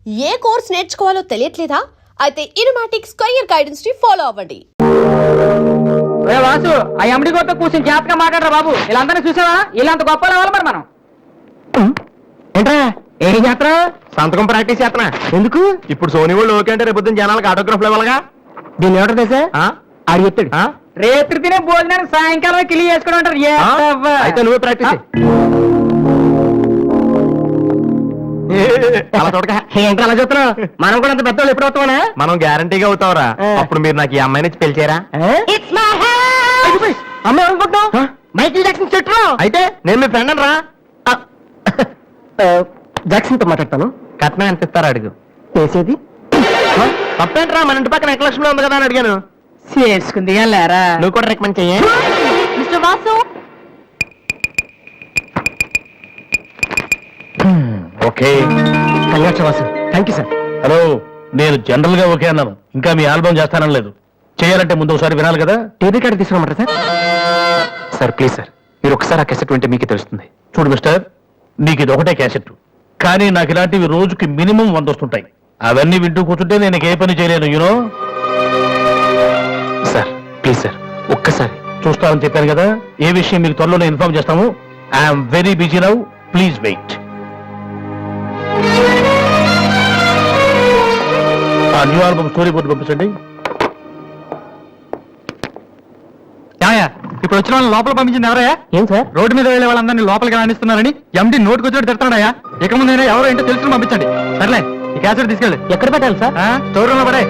ఏ course నేర్చుకోవాలో తెలియట్లేదా? అయితే ఇనుమాటిక్స్ career guidance ని follow అవ్వండి. వాసు ఆ ఎండి గోతో కూర్చొని జాగ్రత్తగా మాట్లాడరా బాబు. వీళ్ళందరినీ చూసావా? వీళ్ళంత గొప్ప అవ్వాలి మరి మనం. ఏంట్రా ఏం చేస్తా? సంతకం ప్రాక్టీస్ చేస్తున్నా. ఎందుకు? ఇప్పుడు సోనీ వాళ్ళు ఓకే అంటే రేపు జనాలకు ఆటోగ్రాఫ్లు ఇవ్వాలిగా. దీన్ని ఏమిటో తెలుసా? ఆడు చెప్తాడు. రేత్రి తినే భోజనానికి సాయంకాలం కిలి చేసుకోవడం అంటారు. అయితే నువ్వే ప్రాక్టీస్. అలా చూడక ఏంటి అలా చూస్తున్నావు? మనం కూడా అంత పెద్దవాళ్ళు ఎప్పుడు అవుతామనా? మనం గ్యారంటీగా అవుతావరా. అప్పుడు మీరు నాకు ఈ అమ్మాయిని పెళ్లి చేయరా? అమ్మాయి అనుకుంటున్నావు? మైకిల్ జాక్సన్ చెట్టు. అయితే నేను మీ ఫ్రెండ్ రా. జాక్సన్ తో మాట్లాడతాను. కట్నం ఎంత ఇస్తారా అడుగు. చేసేది తప్పేంట్రా, మన ఇంటి పక్కన ఎక్లక్ష్మిలో ఉంది కదా అని అడిగాను. చేసుకుంది లేరా? నువ్వు కూడా రికమెండ్ చెయ్యి. Mister Vasu, okay. Vasu thank you sir. Hello, నేను జనరల్ గా ఓకే అన్నాను, ఇంకా మీ ఆల్బమ్ చేస్తానని లేదు. చేయాలంటే ముందు ఒకసారి వినాలి కదా. టీవీ కార్డు తీసుకోమంటారా సార్? సార్ ప్లీజ్ సార్, మీరు ఒకసారి ఆ కెసెట్ వింటే మీకు తెలుస్తుంది. చూడు మిస్టర్, నీకు ఇది ఒకటే క్యాసెట్, కానీ నాకు ఇలాంటివి రోజుకి మినిమం 100 వస్తుంటాయి. అవన్నీ వింటూ కూర్చుంటే నేను ఏ పని చేయలేను. యూనో సార్ ప్లీజ్ సార్, ఒక్కసారి చూస్తానని చెప్పాను కదా. ఏ విషయం మీకు త్వరలోనే ఇన్ఫార్మ్ చేస్తాము. I'm very busy now, please wait. ఆ న్యూ ఆల్బమ్ స్టోరీ బోర్డు పంపించండి. ఇప్పుడు వచ్చిన వాళ్ళని లోపల పంపించింది ఎవరయ్యా? ఏం సార్? రోడ్డు మీద వెళ్ళే వాళ్ళందరినీ లోపలికి రాణిస్తున్నారని ఎండి నోటుకు వచ్చినట్టు తిడతాడయ్యా. ఇక ముందైనా ఎవరో ఏంటో తెలుసుకుని పంపించండి. సర్లే, ఈ క్యాసెట్ తీసుకెళ్ళి ఎక్కడ పెట్టాలి సార్? స్టోర్ రూమ్ లో పడే.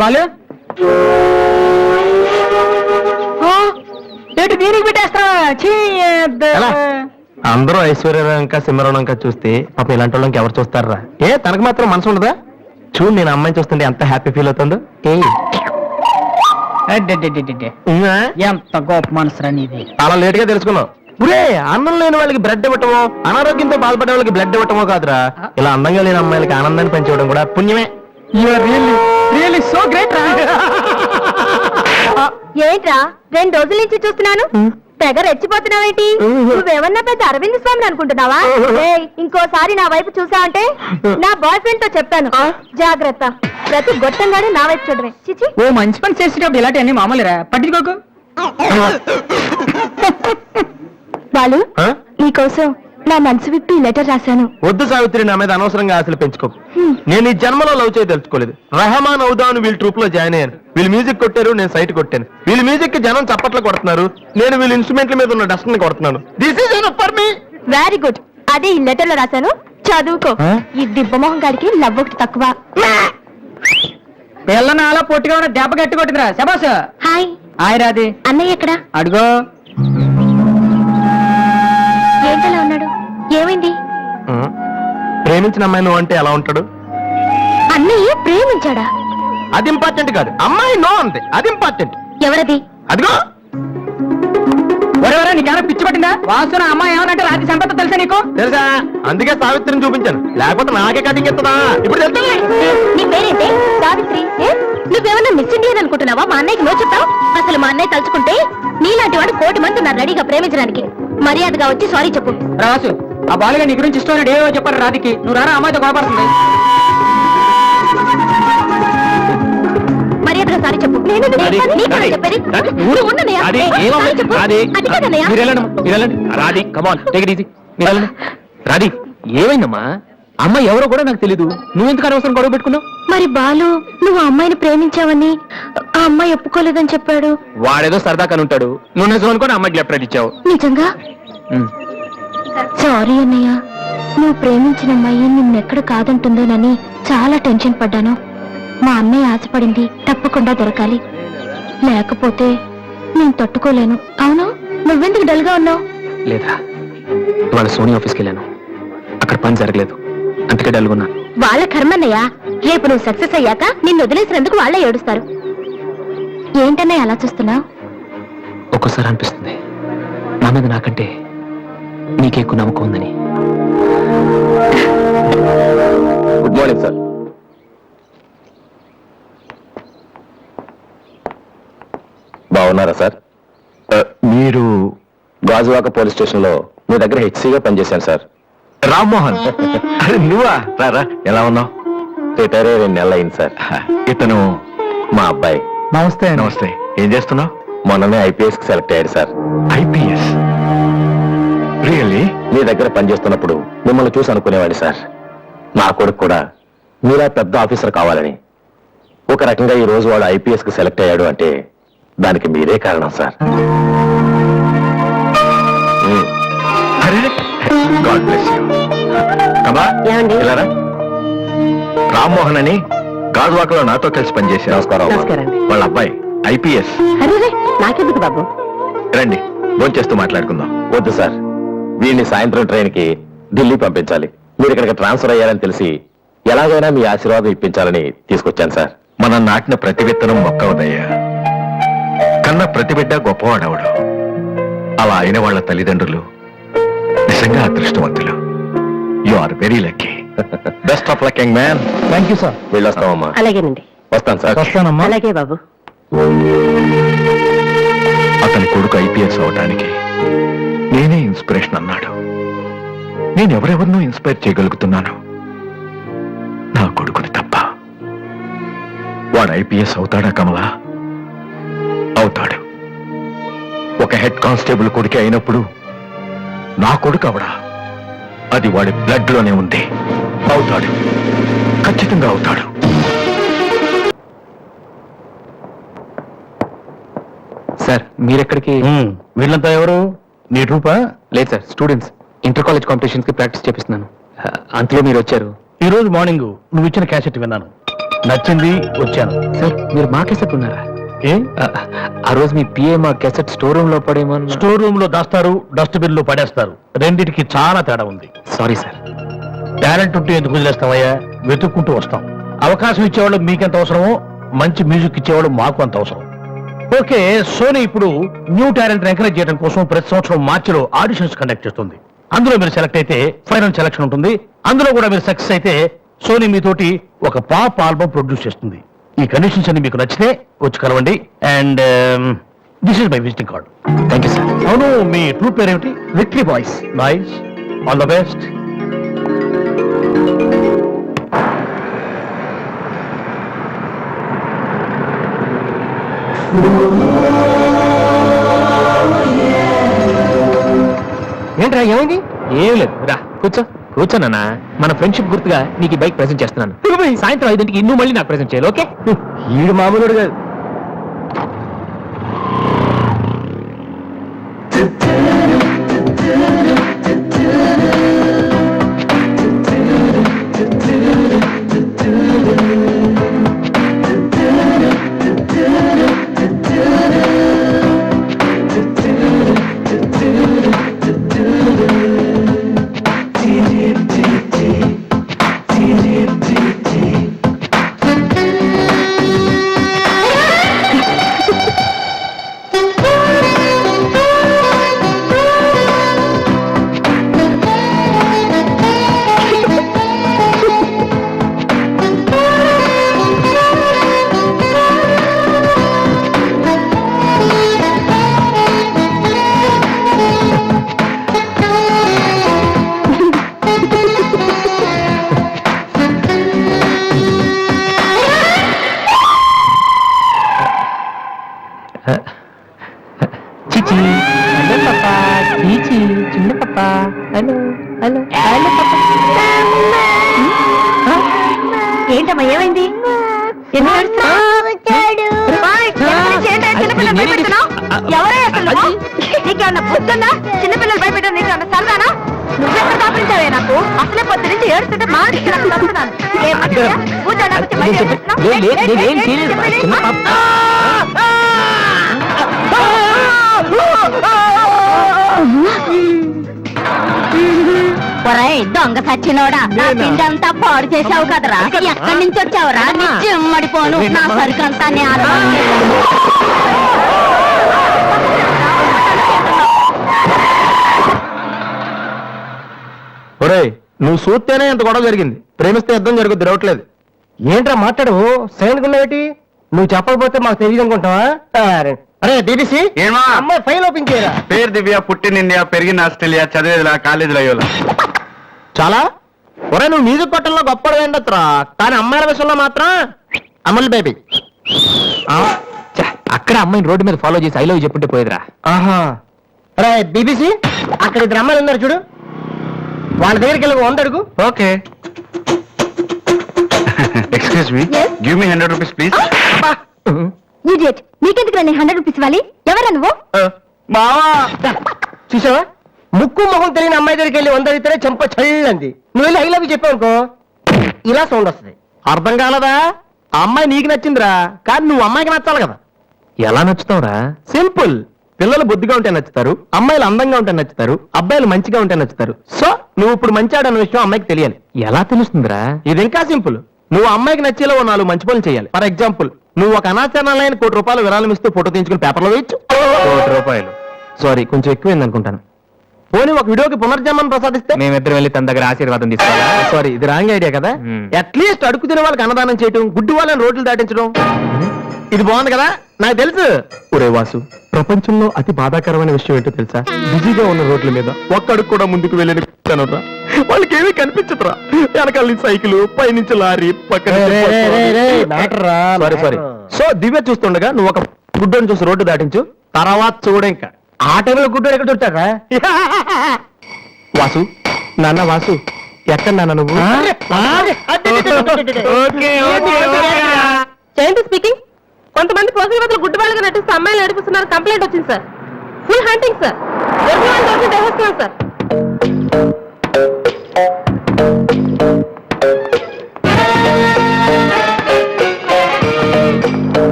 బాలు ఏంటి దీనికి పెట్టేస్తా? అందరూ ఐశ్వర్యంక సింహరణంక చూస్తే పాపం ఇలాంటి వాళ్ళకి ఎవరు చూస్తారా? తనకు మాత్రం మనసు ఉండదా? చూడు, నేను అమ్మాయిని చూస్తుంటే ఎంత హ్యాపీ ఫీల్ అవుతుందో. ఎంత గొప్ప మనసు నీది. అలా లేట్ గా తెలుసుకున్నావు. ఒరే, అన్నం లేని వాళ్ళకి బ్లడ్ ఇవ్వటమో, అనారోగ్యంతో బాధపడే వాళ్ళకి బ్లడ్ ఇవ్వటమో కాదురా, ఇలా అందంగా లేని అమ్మాయిలకి ఆనందాన్ని పెంచడం కూడా పుణ్యమే. సో గ్రేట్ రా. ఏంట్రా 2 రోజుల నుంచి చూస్తున్నాను, తెగ రెచ్చిపోతున్నావేంటి? నువ్వేమన్నా పెద్ద అరవింద్ స్వామిని అనుకుంటున్నావా? ఇంకోసారి నా వైపు చూసావంటే నా బాయ్ ఫ్రెండ్ తో చెప్తాను, జాగ్రత్త. ప్రతి గొట్టంగానే నా వైపు చూడమే. చిచి, ఓ మంచి పని చేసేటప్పుడు ఇలాంటి అన్ని మామూలురా, పట్టించుకోకు. బాలు, నీకోసం నా మనసు విప్పి లెటర్ రాశాను. వద్దు సావిత్రి, నా మీద అనవసరంగా ఆశలు పెంచుకోకు. నేను ఈ జన్మలో లవ్ చేయ తెలుసుకోలేదు. రెహమాన్ అవుదాను వీళ్ళ ట్రూప్ లో జాయిన్ అయ్యాను. వీళ్ళు మ్యూజిక్ కొట్టారు, నేను సైట్ కొట్టాను. వీళ్ళ మ్యూజిక్ కి జనం చప్పట్లు కొడుతున్నారు, నేను వీళ్ళ ఇన్స్ట్రుమెంట్ల మీద ఉన్న డస్ట్ ని కొడుతున్నాను. This is enough for me. Very good, అదే ఈ లెటర్ లో రాశాను, చదువుకో. ఈ దిబ్బమోహం గారికి లవ్ ఒకటి తక్కువ. పిల్లని అలా పొట్టిగా ఉన్న దెబ్బ గట్టి కొట్టిందిరా. శబాస్. హాయ్. హాయ్ రాది. అన్నయ్య ఎక్కడా? అడుగో. ఏంటలా ఉన్నాడు? ఏమైంది? ప్రేమించిన అమ్మాయి నువ్వు అంటే ఎలా ఉంటాడు? అన్నయ్య ప్రేమించాడా? అది ఇంపార్టెంట్ కాదు, అమ్మాయి నో అంతే, అది ఇంపార్టెంట్. ఎవరది? అదిగో. ఎవరెవరో నీకేమైనా పిచ్చి పట్టిందా? వాసున అమ్మాయి ఏమనంటే రాత్రి సంపద తెలుసా నీకు? తెలుసా, అందుకే సావిత్రిని చూపించాను, లేకపోతే నాకే కటింగ్ ఎత్తదా. ఇప్పుడు నీ పేరేంటే? సావిత్రి. నువ్వేమన్నా మిస్ ఇండియన్ అనుకుంటున్నావా? మా అన్నయ్యకి నో చెప్తావు? అసలు మా అన్నయ్య తలుచుకుంటే నీలాంటి వాడు 1,000,000 మంది ఉన్నారు రెడీగా ప్రేమించడానికి. మర్యాదగా వచ్చి సారీ చెప్పు. రాసు, ఆ బాలుగా నీ గురించి ఇష్టం ఏవో చెప్పారు రాధికి. నువ్వు రారా, అమ్మాయితో గొడవపడుతుంది. మర్యాదగా సారీ చెప్పు. రాధి, ఏమైందమ్మా? అమ్మాయి ఎవరో కూడా నాకు తెలీదు, నువ్వెందుకు అనవసరం గొడవ పెట్టుకున్నావు? మరి బాలు, నువ్వు ఆ అమ్మాయిని ప్రేమించావని ఆ అమ్మాయి ఒప్పుకోలేదని చెప్పాడు. వాడేదో సరదా కని ఉంటాడు, నువ్వు నిజం అనుకోని అమ్మాయికి లెఫ్ట్ ఇచ్చావు. నిజంగా? సారీ అన్నయ్య, నువ్వు ప్రేమించిన అమ్మాయి నిన్నెక్కడ కాదంటుందోనని చాలా టెన్షన్ పడ్డాను. మా అన్నయ్య ఆశపడింది తప్పకుండా దొరకాలి, లేకపోతే నేను తట్టుకోలేను. అవును, నువ్వెందుకు డల్ గా ఉన్నావు? లేదా, వాళ్ళ సోనీ ఆఫీస్కి వెళ్ళాను, అక్కడ పని జరగలేదు, అందుకే డల్గున్నా. వాళ్ళ కర్మన్నయ్య, రేపు నువ్వు సక్సెస్ అయ్యాక నిన్ను వదిలేసినందుకు వాళ్ళే ఏడుస్తారు. ఏంటన్నయ్య అలా చూస్తున్నావు? ఒక్కోసారి అనిపిస్తుంది నా మీద నాకంటే నీకే ఎక్కువ నమ్మకం ఉందని. Good morning sir. బాగున్నారా సార్? మీరు గాజువాక పోలీస్ స్టేషన్ లో మీ దగ్గర హెచ్సీగా పనిచేశాను సార్. రామ్మోహన్. అరే నువ్వా? రారా, ఎలా ఉన్నావు? రిటైర్ అయ్యి 2 నెలలు అయింది సార్. ఇతను మా అబ్బాయి. నమస్తే నమస్తే. ఏం చేస్తున్నావు? మొన్ననే ఐపీఎస్ కి సెలెక్ట్ అయ్యాడు సార్. ఐపీఎస్? రియల్లీ? మీ దగ్గర పనిచేస్తున్నప్పుడు మిమ్మల్ని చూసి అనుకునేవాడి సార్, నా కొడుకు కూడా మీరా పెద్ద ఆఫీసర్ కావాలని. ఒక రకంగా ఈ రోజు వాడు ఐపీఎస్ కి సెలెక్ట్ అయ్యాడు అంటే దానికి మీరే కారణం sir. God bless you. Come, ఇలారా. రామ్మోహన్ అని గాజువాకలో నాతో కలిసి పనిచేశారు. నమస్కారం. వాళ్ళ అబ్బాయి ఐపీఎస్. నాకెందుకు బాబు? రండి, భోంచేస్తూ మాట్లాడుకుందాం. వద్దు సార్, వీడిని సాయంత్రం ట్రైన్ కి ఢిల్లీ పంపించాలి. మీరు ఇక్కడికి ట్రాన్స్ఫర్ అయ్యారని తెలిసి ఎలాగైనా మీ ఆశీర్వాదం ఇప్పించాలని తీసుకొచ్చాను సార్. మనం నాటిన ప్రతి విత్తనం మొక్కవదయ్యా. కన్న ప్రతి బిడ్డ గొప్పవాడవడు. అలా అయిన వాళ్ళ తల్లిదండ్రులు నిజంగా అదృష్టవంతులు. You are very lucky. Best of luck young man. Thank you sir. వెళ్ళొస్తామమ్మా. అలాగేనండి. వస్తాను సార్. వస్తానమ్మా. అలాగే బాబు. అతని కొడుకు ఐపీఎస్ అవడానికి నేనే ఇన్స్పిరేషన్ అన్నాడు. నేను ఎవరెవరినో ఇన్స్పైర్ చేయగలుగుతున్నాను, నా కొడుకుని తప్ప. వాడు ఐపీఎస్ అవుతాడా కమలా? అవుతాడు. ఒక హెడ్ కానిస్టేబుల్ కొడుకే అయినప్పుడు నా కొడుకు అవడా? అది వాడి బ్లడ్ లోనే ఉంది. అవుతాడు, ఖచ్చితంగా అవుతాడు. సార్ మీరెక్కడికి? వీళ్ళంతా ఎవరు? నీ ట్రూపా? లేదు sir, students. Inter college competitions కి ప్రాక్టీస్ చేపిస్తున్నాను. అంతలో మీరు వచ్చారు. ఈ రోజు మార్నింగ్ నువ్వు ఇచ్చిన క్యాసెట్ విన్నాను, నచ్చింది, వచ్చాను. సార్ మీరు మా క్యాసెట్ ఉన్నారా? ఏ? ఆ రోజు మీ పిఏ మా క్యాసెట్ స్టోర్ రూమ్ లో పడేమో. స్టోర్ రూమ్ లో దాస్తారు, డస్ట్బిన్ లో పడేస్తారు. రెండిటికి చాలా తేడా ఉంది. Sorry sir. టాలెంట్ ఉంటే ఎందుకు వదిలేస్తామయ్యా? వెతుక్కుంటూ వస్తాం. అవకాశం ఇచ్చేవాళ్ళు మీకెంత అవసరమో, మంచి మ్యూజిక్ ఇచ్చేవాళ్ళు మాకు అంత అవసరం. ఓకే, సోనీ ఇప్పుడు న్యూ టాలెంట్ ఎంకరేజ్ చేయడం కోసం ప్రతి సంవత్సరం మార్చిలో ఆడిషన్స్ కండక్ట్ చేస్తుంది. అందులో మీరు సెలెక్ట్ అయితే ఫైనల్ సెలక్షన్ ఉంటుంది. అందులో కూడా మీరు సక్సెస్ అయితే సోనీ మీతోటి ఒక పాప్ ఆల్బమ్ ప్రొడ్యూస్ చేస్తుంది. ఈ కండిషన్స్ అన్ని మీకు నచ్చితే వచ్చి కలవండి. And this is my visiting card. Thank you sir. అవును, మీ ట్రూప్ పేరేమిటి? Victory boys. Nice, all the best. ఏంట్రా ఏమైంది? ఏం లేదు, రా కూర్చో. కూర్చోనన్నా, మన ఫ్రెండ్షిప్ గుర్తుగా నీకు ఈ బైక్ ప్రెజెంట్ చేస్తున్నాను. సాయంత్రం 5ంటికి ఇన్ను మళ్ళీ నాకు ప్రెజెంట్ చేయాలి, ఓకే? ఈడు మామూలుడు కాదు. చిచి, హలో పాపా. చీచి, చిన్న పాపా. హలో హలో హలో పాపా. ఏంటమ్మా ఏమైంది? నీకేమన్నా పొద్దున్నా చిన్నపిల్లలు భయపెట్టారు? నీకేమన్నా సరదానా? నువ్వెక్కడ దాపించావే? నాకు అసలే పొద్దు నుంచి ఏడుస్తుంటే దొంగ సచ్చినోడా, నా పిండంతా పాడు చేసావు కదరా. ఎక్కడి నుంచి వచ్చావురా? నిజమడిపోను, నా సరుకంతా ఒరేయ్ నువ్వు చూస్తేనే ఇంత గొడవ జరిగింది, ప్రేమిస్తే యుద్ధం జరుగుద్ది, డౌట్లేదు. ఏంట్రా మాట్లాడు సైలెంట్ ఉన్నావేటి? నువ్వు చెప్పకపోతే మాకు తెలియదు అనుకుంటావా? అరే బీబీసీ ఏమా? అమ్మాయి ఫైల్ ఓపెన్ చేయరా. పేరు దివ్య, పుట్టిన ఇండియా, పెరిగిన ఆస్ట్రేలియా, చదివేదిలా కాలేజీలో అయ్యోలా. చాలా ఒరే నువ్వు మ్యూజిక్ కొట్టంలో గొప్ప ఉండొచ్చురా, కానీ అమ్మాయిల విషయంలో మాత్రం అమల్ బేబీ. అక్కడ అమ్మాయిని రోడ్డు మీద ఫాలో చేసి ఐ లవ్ చెప్పుంటే పోయేదిరా. ఆహా అరే బీబీసీ అక్కడ ఇద్దరు అమ్మాయిలు ఉన్నారు చూడు, వాళ్ళ దగ్గరికి వెళ్ళి 100 అడుగు. Okay. Excuse me, Yes? Give me 100 rupees please. Idiot, నీకెందుకు నేను 100 రూపీస్ ఇవ్వాలి? ఎవరా నువ్వు? బావా చూసావా, ముక్కు మొహం తెలియని అమ్మాయి దగ్గరికి వెళ్ళి 100 అడిగితేనే చెంప చల్లంది. నువ్వు వెళ్ళి ఐ లవ్ యూ చెప్పావు అనుకో, ఇలా సౌండ్ వస్తుంది. అర్థం కాలదా? ఆ అమ్మాయి నీకు నచ్చిందిరా, కానీ నువ్వు అమ్మాయికి నచ్చాలి కదా. ఎలా నచ్చుతావురా? సింపుల్. పిల్లలు బుద్ధిగా ఉంటే నచ్చుతారు, అమ్మాయిలు అందంగా ఉంటే నచ్చుతారు, అబ్బాయిలు మంచిగా ఉంటే నచ్చుతారు. సో నువ్వు ఇప్పుడు మంచివాడన్న విషయం అమ్మాయికి తెలియాలి. ఎలా తెలుస్తుందిరా? ఇది ఇంకా సింపుల్. నువ్వు అమ్మాయికి నచ్చేలా ఓ 4 మంచి పనులు చేయాలి. ఫర్ ఎగ్జాంపుల్, నువ్వు ఒక అనాచరణలైన ₹1,00,000 విరాళం ఇస్తూ ఫోటో తీయించుకుని పేపర్లో వేయచ్చు. ₹1,00,000 సారీ, కొంచెం ఎక్కువైంది అనుకుంటాను. పోనీ ఒక వీడియోకి పునర్జన్మను ప్రసాదిస్తే? మేమిద్దరం వెళ్ళి తన దగ్గర ఆశీర్వాదం తీసుకోవాలా? సారీ, ఇది రాంగ్ ఐడియా కదా. అట్లీస్ట్ అడుగు తినే వాళ్ళకి అన్నదానం చేయటం, గుడ్డి వాళ్ళని రోడ్లు దాటించడం, ఇది బాగుంది కదా. నాకు తెలుసు. ఒరే వాసు, ప్రపంచంలో అతి బాధాకరమైన విషయం ఏంటో తెలుసా? బిజీగా ఉన్న రోడ్ల మీద ఒక్కడుగు కూడా ముందుకు వెళ్ళని కూర్చోనురా, వాళ్ళకి ఏమీ కనిపించదురా. వెనకాల నుంచి సైకిల్, పైనుంచి లారీ, పక్కన సారీ. సో దివ్య చూస్తుండగా నువ్వు ఒక గుడ్డని చూసి రోడ్డు దాటించు, తర్వాత చూడ ఇంకా. ఆ టైంలో గుడ్డోడు ఎక్కడ దొరుకుతారా? వాసు, నాన్న వాసు, ఎక్కడ నాన్న నువ్వు? జయంతి స్పీకింగ్. కొంతమంది పోసిన బదులు గుడ్డి వాళ్ళగా నటిస్తూ అమ్మాయిలు నడిపిస్తున్నారు, కంప్లైంట్ వచ్చింది సార్. ఫుల్ హంటింగ్ సార్, దొరికిన సార్.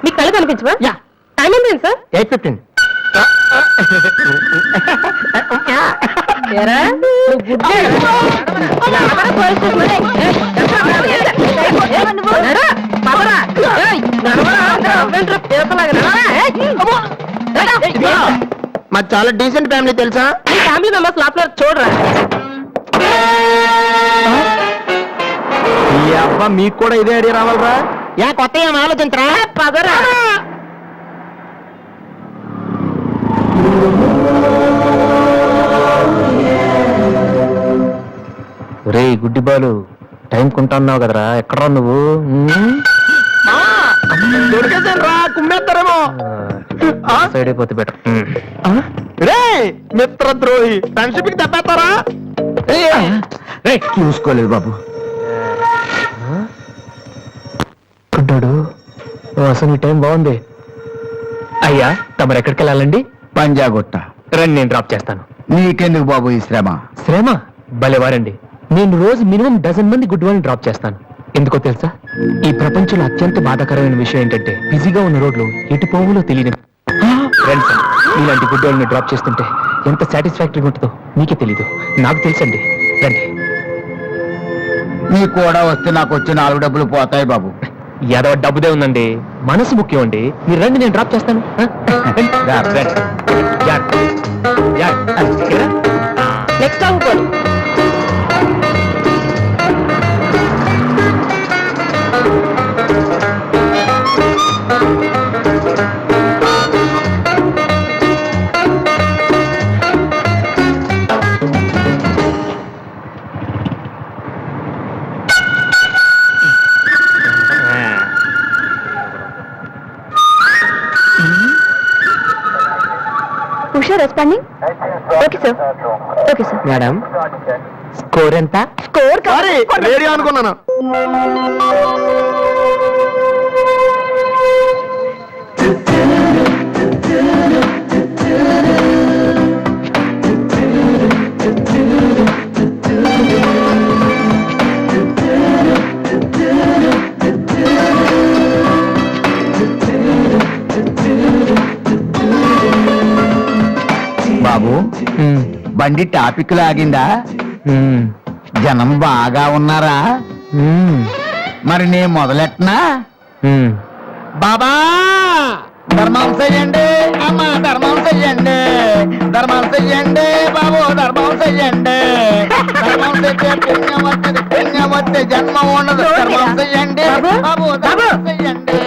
మీ కళ్ళు కనిపించవా? టైం ఏంటి సార్? 8:15. మాది చాలా డీసెంట్ ఫ్యామిలీ తెలుసా? మీ ఫ్యామిలీ మెంబర్స్ లోపల చూడరా? ఈ అబ్బా మీకు కూడా ఇదే ఐడియా రావాలరా? కొత్త ఏం ఆలోచించరా? పదరా. రే గుడ్డి బాలు, టైం కొంటున్నావు కదరా, ఎక్కడరా నువ్వు? దొరికేసాను రా, కుమ్మేస్తారేమో. సైడ్ అయిపోతే బెటర్. రే మిత్రద్రోహి, ఫ్రెండ్షిప్ కి తప్పేస్తారా? చూసుకోలేదు బాబు. గుడ్డాడు, అసలు ఈ టైం బాగుంది. అయ్యా తమరు ఎక్కడికి వెళ్ళాలండి? పంజాగుట్ట. రండి, నేను డ్రాప్ చేస్తాను. నీకెందుకు బాబు ఈ శ్రమ? శ్రమ భలేవారండి. నేను రోజు మినిమం 12 మంది గుడ్ వాళ్ళని డ్రాప్ చేస్తాను. ఎందుకో తెలుసా? ఈ ప్రపంచంలో అత్యంత బాధాకరమైన విషయం ఏంటంటే, బిజీగా ఉన్న రోడ్లు ఎటు పోవులో తెలియదు. ఫ్రెండ్స్, ఇలాంటి గుడ్ వాళ్ళని డ్రాప్ చేస్తుంటే ఎంత సాటిస్ఫాక్టరీగా ఉంటుందో మీకే తెలీదు, నాకు తెలుసండి. రండి. నీ కూడా వస్తే నాకు వచ్చే 4 డబ్బులు పోతాయి బాబు. ఏదో డబ్బుదే ఉందండి, మనసు ముఖ్యం అండి. మీరు రండి, నేను డ్రాప్ చేస్తాను. నెక్స్ట్ అనుకోండి. Usha responding. Okay sir, okay sir. Madam, score ఎంత? స్కోర్ సారీ, రేడియో అనుకున్నాను. బాబు బండి టాపిక్ లాగిందా? జనం బాగా ఉన్నారా? మరి నేను మొదలెట్టనా హ్మ్. బాబా ధర్మం చెయ్యండి అమ్మ ధర్మం చెయ్యండి ధర్మం చెయ్యండి బాబు ధర్మం చెయ్యండి ధర్మం చెయ్యే పుణ్యం వస్తే జన్మ ఉండదు ధర్మం చెయ్యండి బాబు ధర్మం చెయ్యండి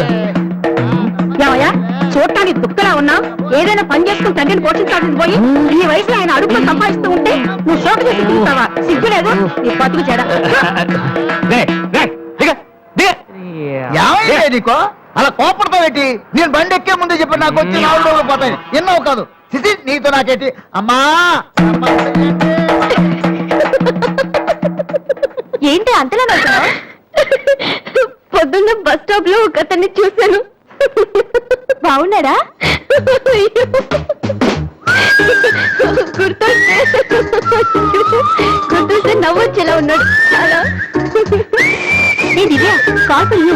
ఏమయ్యా చూడటానికి దుఃఖలా ఉన్నా ఏదైనా పని చేసుకుని తండ్రిని పోషించాల్సింది పోయి ఈ వయసులో ఆయన అడుగులు సంపాదిస్తూ ఉంటే నువ్వు షోకు చేసి తిరుగుతావా సిగ్గులేదు నీ బతుకు చెడ రే, రే, దిగ, దిగ. ఏమైంది నీకో అలా కోపడతా పెట్టి నేను బండి ఎక్కే ముందే చెప్పి నాకు వచ్చి 4 రోజులు పోతాయి ఎన్నో కాదు సిసి నీతో నాకేటి అమ్మా ధర్మం చెయ్యండి. ఏంటి అంతలా నవ్వుతున్నావ్? పొద్దున్న బస్ స్టాప్ లో ఒక అతన్ని చూశాను బాగున్నాడా గుర్తొస్తే నవ్వొచ్చేలా ఉన్నాడు చాలా ఏ Divya call for you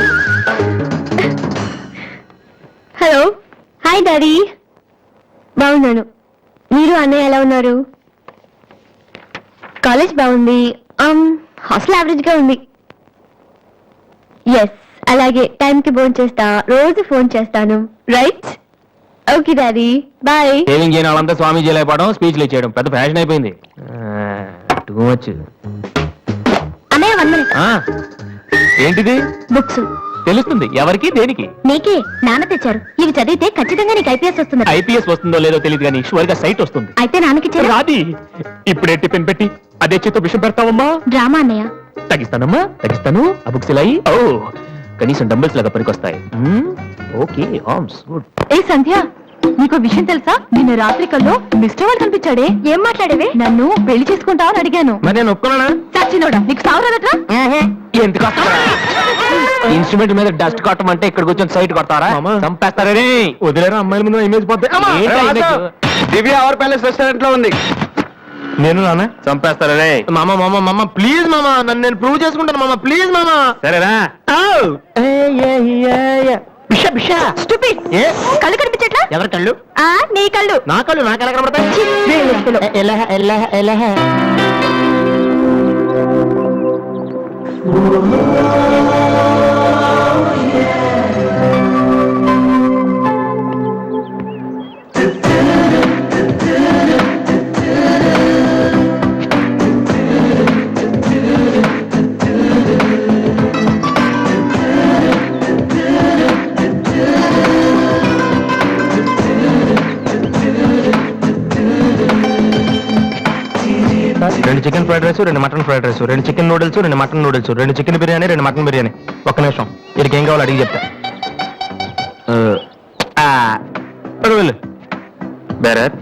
hello hi daddy బాగున్నాను మీరు అన్నయ్య ఎలా ఉన్నారు కాలేజ్ బాగుంది హాస్టల్ యావరేజ్ గా ఉంది ఎస్ అలాగే టైంకి ఫోన్ చేస్తా రోజు ఫోన్ చేస్తాను right okay daddy bye saving చేయని వాళ్ళంతా స్వామీజీలు అయిపోవడం స్పీచ్లు ఇచ్చేయడం పెద్ద ఫ్యాషన్ అయిపోయింది టూ మచ్ అన్నయ్య 1 minute ఏంటిది బుక్స్ తెలుస్తుంది ఎవరికి దేనికి నీకే నాన్న తెచ్చారు ఇవి చదివితే ఖచ్చితంగా నీకు ఐపీఎస్ వస్తుంది ఐపీఎస్ వస్తుందో లేదో తెలియదు కానీ షువర్ గా సైట్ వస్తుంది అయితే నాన్నకి రాది ఇప్పుడే టిఫిన్ పెట్టి అదే చేతో విషయం పెడతావమ్మా డ్రామా అన్నయ్య తగ్గిస్తానమ్మా తగ్గిస్తాను ఆ బుక్స్ ఇలా ఓ కనీసం డంబుల్స్ లాగా పనికొస్తాయి ఓకే ఆర్మ్స్ గుడ్ ఏ సంధ్య నీకు విషయం తెలుసా నిన్న రాత్రి కల్లో మిస్టర్ వాళ్ళు కనిపించాడే ఏం మాట్లాడేవే నన్ను పెళ్లి చేసుకుంటావని అడిగాను మరి నేను ఒప్పుకున్నానా సచ్చినోడా నీకు సావరాదట్రా ఎందుకు ఇన్స్ట్రుమెంట్ మీద డస్ట్ కొట్టమంటే ఇక్కడ కూర్చొని సైట్ కొడతారా చంపేస్తారే వదిలేరా అమ్మాయిల ముందు ఇమేజ్ పోతే దివ్య అవర్ ప్యాలెస్ రెస్టారెంట్ లో ఉంది నేను నాన్న చంపేస్తారే మామ మామ మామ ప్లీజ్ మామ నన్ను నేను ప్రూవ్ చేసుకుంటాను మామ ప్లీజ్ మామ సరేరా బిషా బిషా స్టూపిడ్ కళ్ళు కనిపించట్లా ఎవరి కళ్ళు నీ కళ్ళు నా కళ్ళు నాకు ఎలా కనబడతాయి ఎలా ఎలా ఎలా రెండు చికెన్ ఫ్రైడ్ రైస్ రెండు మటన్ ఫ్రైడ్ రైస్ రెండు చికెన్ నూడిల్స్ రెండు మటన్ నూడిల్స్ రెండు చికెన్ బిర్యానీ రెండు మటన్ బిర్యానీ ఒక్క నిమిషం వీరికి ఏం కావాలో అడిగి చెప్తా వెళ్ళు బేరర్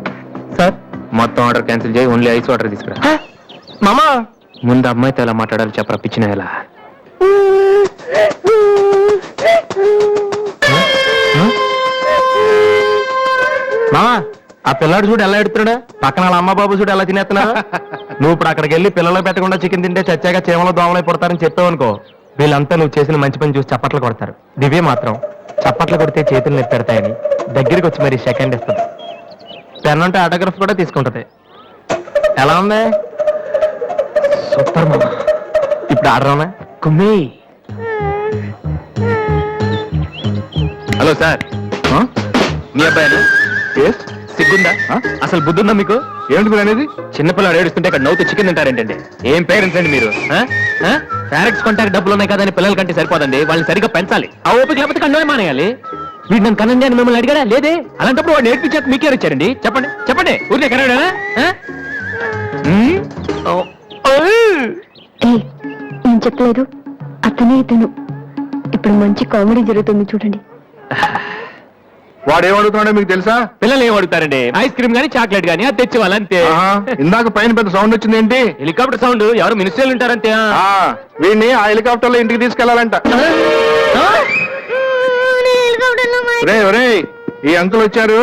సార్ మొత్తం ఆర్డర్ క్యాన్సిల్ చేయి ఓన్లీ ఐస్ వాటర్ తీసుకురా మామా ముందు అమ్మాయితో ఎలా మాట్లాడాలి చెప్పరా పిచ్చిన ఎలా మామా ఆ పిల్లాడు చూడు ఎలా ఎడుతున్నాడా పక్కన వాళ్ళ అమ్మ బాబు చూడు ఎలా తినేస్తున్నా నువ్వు ఇప్పుడు అక్కడికి వెళ్ళి పిల్లలకు పెట్టకుండా చికెన్ తింటే చచ్చాక చీమలో దోమలై పుడతారని చెప్పావనుకో వీళ్ళంతా నువ్వు చేసిన మంచి పని చూసి చప్పట్లు కొడతారు దివ్య మాత్రం చప్పట్లు కొడితే చేతులు నొప్పి పెడతాయని దగ్గరికి వచ్చి మరి సెకండ్ ఇస్తుంది పెన్ అంటే ఆటోగ్రాఫ్ కూడా తీసుకుంటది ఎలా ఉంది సూపర్ మామ ఇప్పుడు ఆడరావునా కుమ్మి హలో సార్ మీ అబ్బాయినా సిగ్గుందా అసలు బుద్ధుందా మీకు ఏమిటి మీరు అనేది చిన్నపిల్లలు ఏడుస్తుంటే ఇక్కడ నవ్వుతూ చికెన్ తింటారేంటండి ఏం పేరెంట్స్ అండి మీరు ఫారెక్స్ కొంటానికి డబ్బులు ఉన్నాయి కదని పిల్లల కంటే సరిపోదండి వాళ్ళని సరిగ్గా పెంచాలి ఆ ఓపిక లేకపోతే కండోనే మానేయాలి వీడు నన్ను కనండి అని మిమ్మల్ని అడిగాడా లేదే అలాంటప్పుడు వాడు నేర్పించాక మీకే ఇచ్చారండి చెప్పండి చెప్పండి ఊరికే కనడా ఏం చెప్పలేదు అతనే ఇతను ఇప్పుడు మంచి కామెడీ జరుగుతుంది చూడండి వాడు ఏమడుగుతున్నాడో మీకు తెలుసా పిల్లలు ఏం అడుగుతారండి ఐస్ క్రీమ్ గానీ చాక్లెట్ గానీ అది తెచ్చి వాళ్ళంతే ఇందాక పైన పెద్ద సౌండ్ వచ్చింది ఏంటి హెలికాప్టర్ సౌండ్ ఎవరు మినిస్టర్లు ఉంటారంతే వీడిని ఆ హెలికాప్టర్ లో ఇంటికి తీసుకెళ్లాలంట రే రే ఈ అంకుల్ వచ్చారు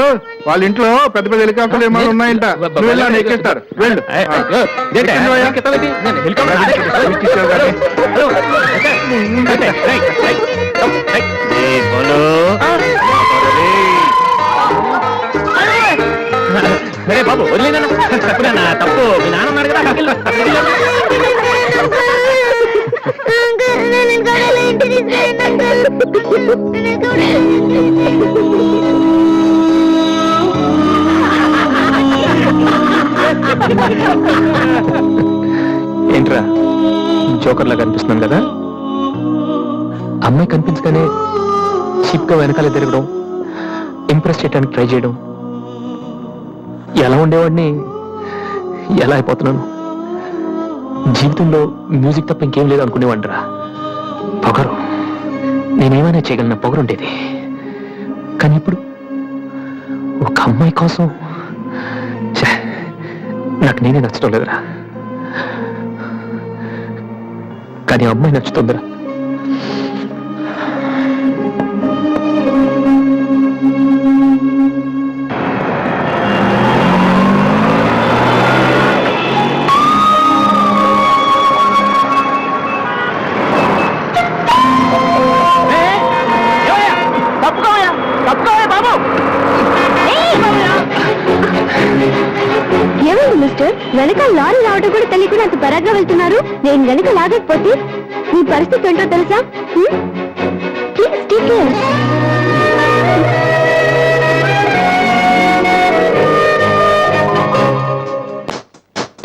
వాళ్ళ ఇంట్లో పెద్ద పెద్ద హెలికాప్టర్లు ఏమైనా ఉన్నాయంట నువ్వు వెళ్ళి ఆయన ఎక్కిస్తారు వెళ్ళు సరే బాబు వదిలేనా తప్పు మీ నాన్న ఉన్నాడు కదా ఏంట్రా జోకర్లా కనిపిస్తున్నాను కదా? అమ్మాయి కనిపించగానే చీప్ గా వెనకాల తిరగడం, ఇంప్రెస్ చేయడానికి ట్రై చేయడం, ఎలా ఉండేవాడిని ఎలా అయిపోతున్నాను. జీవితంలో మ్యూజిక్ తప్ప ఇంకేం లేదు అనుకునేవాడిరా. పొగరు, నేనేమైనా చేయగలన పొగరు ఉండేది. కానీ ఇప్పుడు ఒక అమ్మాయి కోసం ఛే, నాకు నేనే నచ్చడం లేదురా. కానీ ఆ అమ్మాయి నచ్చుతుందిరా. ఏమైంది మిస్టర్? వెనక లారీ రావడం కూడా తెలియకుండా అంత పరాగ్గా వెళ్తున్నారు. నేను వెనక లాగకపోతే మీ పరిస్థితి ఏంటో తెలుసా? Please take care.